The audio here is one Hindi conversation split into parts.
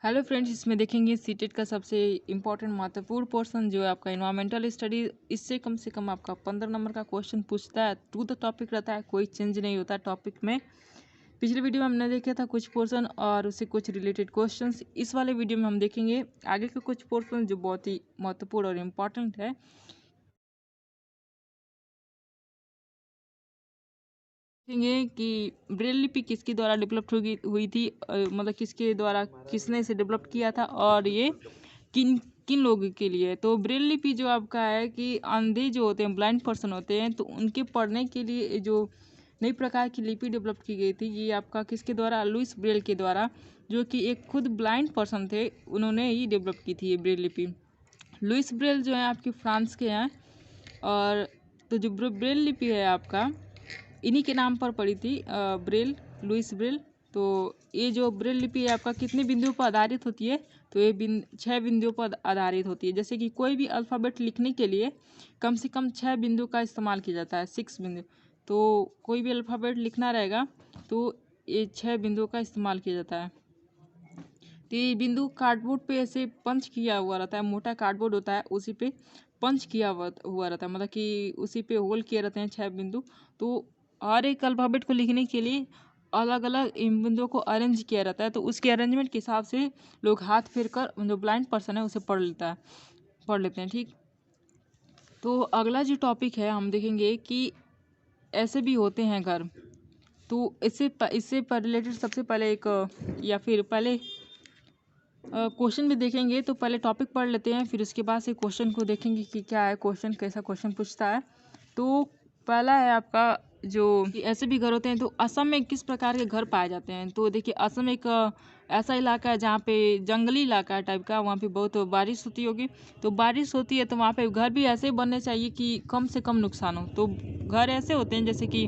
हेलो फ्रेंड्स, इसमें देखेंगे सीटेट का सबसे इम्पोर्टेंट महत्वपूर्ण पोर्शन जो है आपका इन्वायरमेंटल स्टडी। इससे कम आपका 15 नंबर का क्वेश्चन पूछता है। टू द टॉपिक रहता है, कोई चेंज नहीं होता टॉपिक में। पिछले वीडियो में हमने देखा था कुछ पोर्शन और उससे कुछ रिलेटेड क्वेश्चंस। इस वाले वीडियो में हम देखेंगे आगे के कुछ पोर्शन जो बहुत ही महत्वपूर्ण और इम्पॉर्टेंट है। देखेंगे कि ब्रेल लिपि किसके द्वारा डेवलप हुई थी, मतलब किसके द्वारा, किसने इसे डेवलप किया था और ये किन किन लोगों के लिए। तो ब्रेल लिपि जो आपका है कि अंधे जो होते हैं, ब्लाइंड पर्सन होते हैं, तो उनके पढ़ने के लिए जो नई प्रकार की लिपि डेवलप की गई थी, ये आपका किसके द्वारा, लुइस ब्रेल के द्वारा, जो कि एक खुद ब्लाइंड पर्सन थे, उन्होंने ही डेवलप की थी ये ब्रेल लिपि। लुइस ब्रेल जो है आपके फ्रांस के हैं। और तो जो ब्रेल लिपि है आपका इन्हीं के नाम पर पड़ी थी, ब्रेल, लुइस ब्रेल। तो ये जो ब्रेल लिपि है आपका कितने बिंदुओं पर आधारित होती है, तो ये 6 बिंदुओं पर आधारित होती है। जैसे कि कोई भी अल्फ़ाबेट लिखने के लिए कम से कम 6 बिंदु का इस्तेमाल किया जाता है, 6 बिंदु। तो कोई भी अल्फ़ाबेट लिखना रहेगा तो ये 6 बिंदुओं का इस्तेमाल किया जाता है। तो ये बिंदु कार्डबोर्ड पे ऐसे पंच किया हुआ रहता है, मोटा कार्डबोर्ड होता है, उसी पे पंच किया हुआ रहता है, मतलब कि उसी पे होल किए रहते हैं 6 बिंदु। तो हर एक अल्फ़ाबेट को लिखने के लिए अलग अलग इन बिंदुओं को अरेंज किया रहता है। तो उसके अरेंजमेंट के हिसाब से लोग हाथ फेर कर, जो ब्लाइंड पर्सन है उसे पढ़ लेते हैं। ठीक, तो अगला जो टॉपिक है हम देखेंगे कि ऐसे भी होते हैं घर। तो इससे पर रिलेटेड सबसे पहले एक, या फिर पहले क्वेश्चन भी देखेंगे। तो पहले टॉपिक पढ़ लेते हैं, फिर उसके बाद से क्वेश्चन को देखेंगे कि क्या है क्वेश्चन, कैसा क्वेश्चन पूछता है। तो पहला है आपका, जो ऐसे भी घर होते हैं। तो असम में किस प्रकार के घर पाए जाते हैं। तो देखिए, असम एक ऐसा इलाका है जहाँ पे जंगली इलाका है टाइप का, वहाँ पे बहुत बारिश होती होगी। तो बारिश होती है तो वहाँ पे घर भी ऐसे बनने चाहिए कि कम से कम नुकसान हो। तो घर ऐसे होते हैं, जैसे कि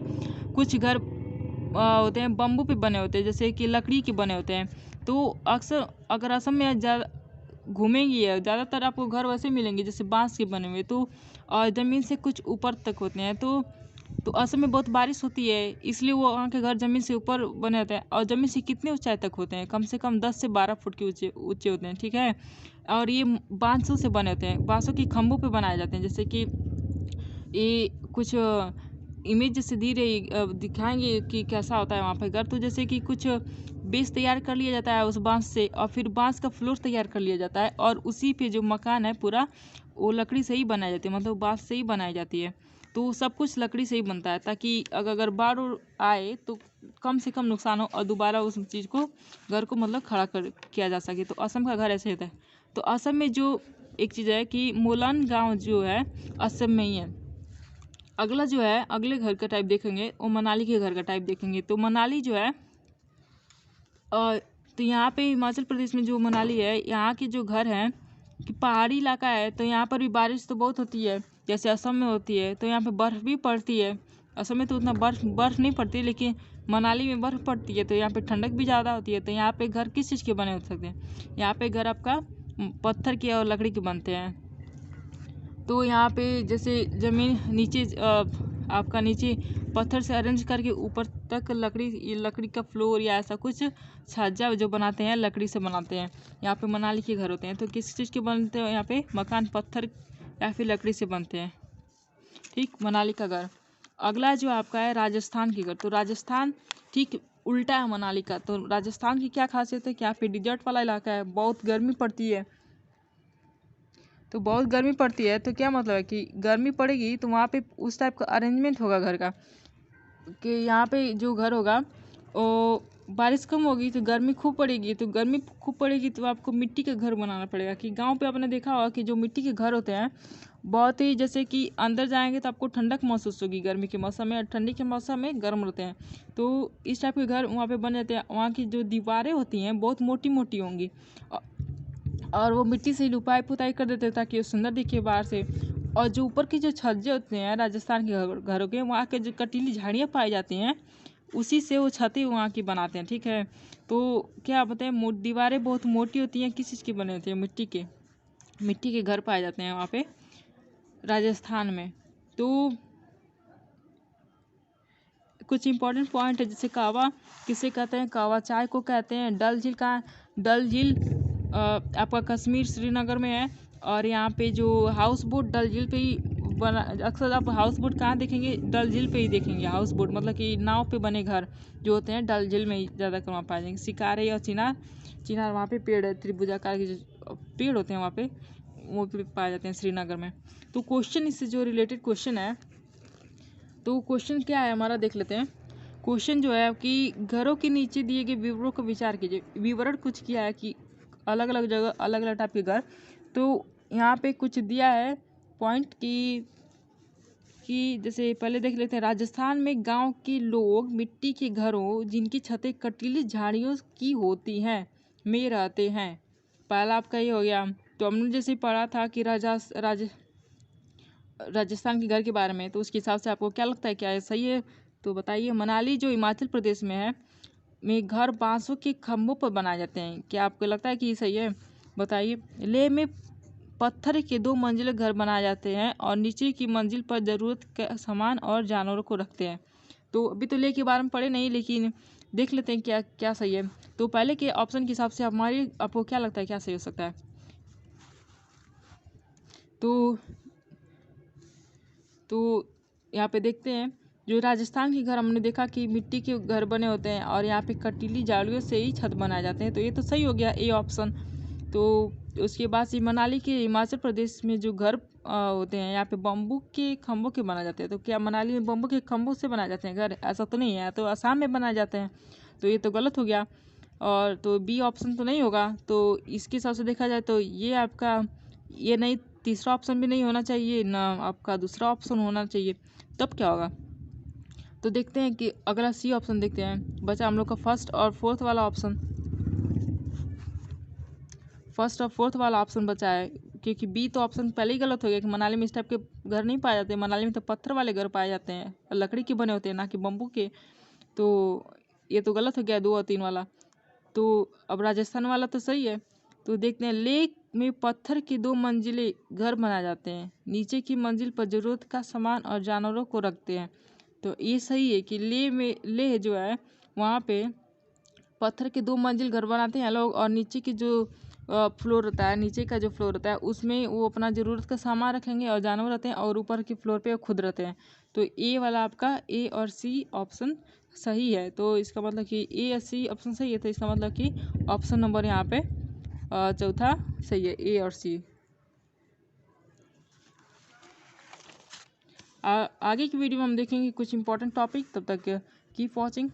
कुछ घर होते हैं बम्बू पे बने होते हैं, जैसे कि लकड़ी के बने होते हैं। तो अक्सर अगर असम में ज़्यादा घूमेंगी है, ज़्यादातर आपको घर वैसे मिलेंगे जैसे बांस के बने हुए, तो ज़मीन से कुछ ऊपर तक होते हैं। तो असम में बहुत बारिश होती है, इसलिए वो वहाँ के घर ज़मीन से ऊपर बने होते हैं। और ज़मीन से कितने ऊंचाई तक होते हैं, कम से कम 10 से 12 फुट के ऊंचे ऊंचे होते हैं। ठीक है, और ये बांसों से बने होते हैं, बांसों की खंभों पे बनाए जाते हैं। जैसे कि ये कुछ इमेज जैसे दी रही, दिखाएंगे कि कैसा होता है वहाँ पे घर। तो जैसे कि कुछ बेस तैयार कर लिया जाता है उस बांस से, और फिर बांस का फ्लोर तैयार कर लिया जाता है, और उसी पे जो मकान है पूरा वो लकड़ी से ही बनाई जाती है, मतलब बांस से ही बनाई जाती है। तो सब कुछ लकड़ी से ही बनता है, ताकि अगर बाढ़ आए तो कम से कम नुकसान हो और दोबारा उस चीज़ को, घर को मतलब खड़ा कर किया जा सके। तो असम का घर ऐसे होता है। तो असम में जो एक चीज़ है कि मोलन गाँव जो है असम में ही है। अगला जो है, अगले घर का टाइप देखेंगे, वो मनाली के घर का टाइप देखेंगे। तो मनाली जो है, और तो यहाँ पे हिमाचल प्रदेश में जो मनाली है, यहाँ के जो घर हैं कि पहाड़ी इलाका है, तो यहाँ पर भी बारिश तो बहुत होती है जैसे असम में होती है। तो यहाँ पे बर्फ़ भी पड़ती है। असम में तो उतना बर्फ़ नहीं पड़ती, लेकिन मनाली में बर्फ़ पड़ती है, तो यहाँ पे ठंडक भी ज़्यादा होती है। तो यहाँ पे घर किस चीज़ के बने हो सकते हैं, यहाँ पे घर आपका पत्थर के और लकड़ी के बनते हैं। तो यहाँ पे जैसे ज़मीन नीचे, आपका नीचे पत्थर से अरेंज करके ऊपर तक लकड़ी का फ्लोर या ऐसा कुछ छज्जा जो बनाते हैं लकड़ी से बनाते हैं। यहाँ पे मनाली के घर होते हैं। तो किस चीज़ के बनते हैं यहाँ पे, मकान पत्थर या फिर लकड़ी से बनते हैं। ठीक, मनाली का घर। अगला जो आपका है राजस्थान की घर। तो राजस्थान ठीक उल्टा है मनाली का। तो राजस्थान की क्या खासियत है कि यहाँ पे डिजर्ट वाला इलाका है, बहुत गर्मी पड़ती है। तो बहुत गर्मी पड़ती है, तो क्या मतलब है कि गर्मी पड़ेगी तो वहाँ पे उस टाइप का अरेंजमेंट होगा घर का, कि यहाँ पे जो घर होगा वो बारिश कम होगी तो गर्मी खूब पड़ेगी। तो गर्मी खूब पड़ेगी तो आपको मिट्टी के घर बनाना पड़ेगा। कि गांव पे आपने देखा होगा कि जो मिट्टी के घर होते हैं, बहुत ही जैसे कि अंदर जाएंगे तो आपको ठंडक महसूस होगी गर्मी के मौसम में, और ठंडी के मौसम में गर्म रहते हैं। तो इस टाइप के घर वहाँ पे बन जाते हैं। वहाँ की जो दीवारें होती हैं बहुत मोटी मोटी होंगी, और वो मिट्टी से लिपाई पुताई कर देते हैं ताकि वो सुंदर दिखे बाहर से। और जो ऊपर के जो छज्जे होते हैं राजस्थान के घरों के, वहाँ के जो कटीली झाड़ियाँ पाई जाती हैं, उसी से वो छतें वहाँ की बनाते हैं। ठीक है, तो क्या बताएं, दीवारें बहुत मोटी होती हैं, किस चीज़ की बने होते हैं, मिट्टी के घर पाए जाते हैं वहाँ पे राजस्थान में। तो कुछ इंपॉर्टेंट पॉइंट है, जैसे कावा किसे कहते हैं, कावा चाय को कहते हैं। डल झील आपका कश्मीर श्रीनगर में है। और यहाँ पे जो हाउस बोट डल झील पे ही बना, अक्सर आप हाउस बोट कहाँ देखेंगे, डल झील पे ही देखेंगे। हाउस बोट मतलब कि नाव पे बने घर जो होते हैं डल झील में ही ज़्यादातर वहाँ पाए जाएंगे। शिकारे और चिनार, चिनार वहाँ पे पेड़ है, त्रिभुजाकार के जो पेड़ होते हैं वहाँ पे, वो पे पाए जाते हैं श्रीनगर में। तो क्वेश्चन इससे जो रिलेटेड क्वेश्चन है, तो क्वेश्चन क्या है हमारा देख लेते हैं। क्वेश्चन जो है कि घरों के नीचे दिए गए विवरणों का विचार कीजिए। विवरण कुछ किया है कि अलग अलग जगह अलग अलग टाइप के घर, तो यहाँ पे कुछ दिया है पॉइंट कि जैसे पहले देख लेते हैं। राजस्थान में गांव के लोग मिट्टी के घरों जिनकी छतें कटीली झाड़ियों की होती हैं में रहते हैं। पहला आपका ये हो गया। तो हमने जैसे पढ़ा था कि राजस्थान के घर के बारे में, तो उसके हिसाब से आपको क्या लगता है, क्या है सही है? तो बताइए। मनाली जो हिमाचल प्रदेश में है, में घर बांसों के खंभों पर बनाए जाते हैं। क्या आपको लगता है कि ये सही है? बताइए। लेह में पत्थर के 2 मंजिले घर बनाए जाते हैं और नीचे की मंजिल पर ज़रूरत के सामान और जानवरों को रखते हैं। तो अभी तो लेह के बारे में पढ़े नहीं, लेकिन देख लेते हैं क्या क्या सही है। तो पहले के ऑप्शन के हिसाब से आपको क्या लगता है क्या सही हो सकता है? तो यहाँ पे देखते हैं। जो राजस्थान के घर हमने देखा कि मिट्टी के घर बने होते हैं और यहाँ पे कटीली झाड़ियों से ही छत बनाए जाते हैं, तो ये तो सही हो गया ए ऑप्शन। तो उसके बाद से मनाली के हिमाचल प्रदेश में जो घर होते हैं, यहाँ पे बम्बू के खम्भों के बनाए जाते हैं। तो क्या मनाली में बम्बू के खम्भों से बनाए जाते हैं घर? ऐसा तो नहीं है, तो असम में बनाए जाते हैं, तो ये तो गलत हो गया। और तो बी ऑप्शन तो नहीं होगा। तो इसके हिसाब से देखा जाए तो ये आपका ये नहीं, तीसरा ऑप्शन भी नहीं होना चाहिए ना, आपका दूसरा ऑप्शन होना चाहिए। तब क्या होगा? तो देखते हैं कि अगला सी ऑप्शन देखते हैं। बचा हम लोग का फर्स्ट और फोर्थ वाला ऑप्शन। फर्स्ट और फोर्थ वाला ऑप्शन बचा है, क्योंकि बी तो ऑप्शन पहले ही गलत हो गया कि मनाली में इस टाइप के घर नहीं पाए जाते। मनाली में तो पत्थर वाले घर पाए जाते हैं, लकड़ी के बने होते हैं, ना कि बम्बू के। तो ये तो गलत हो गया 2 और 3 वाला। तो अब राजस्थान वाला तो सही है। तो देखते हैं। लेह में पत्थर की 2 मंजिले घर बनाए जाते हैं, नीचे की मंजिल पर जरूरत का सामान और जानवरों को रखते हैं। तो ये सही है कि लेह जो है वहाँ पे पत्थर के 2 मंजिल घर बनाते हैं लोग, और नीचे की जो फ्लोर रहता है, नीचे का जो फ्लोर रहता है उसमें वो अपना ज़रूरत का सामान रखेंगे और जानवर रहते हैं, और ऊपर के फ्लोर पे वो खुद रहते हैं। तो ए वाला आपका ए और सी ऑप्शन सही है। तो इसका मतलब कि ए और सी ऑप्शन सही है, तो इसका मतलब कि ऑप्शन नंबर यहाँ पे चौथा सही है, ए और सी। आगे की वीडियो में हम देखेंगे कुछ इंपॉर्टेंट टॉपिक। तब तक कीप वॉचिंग।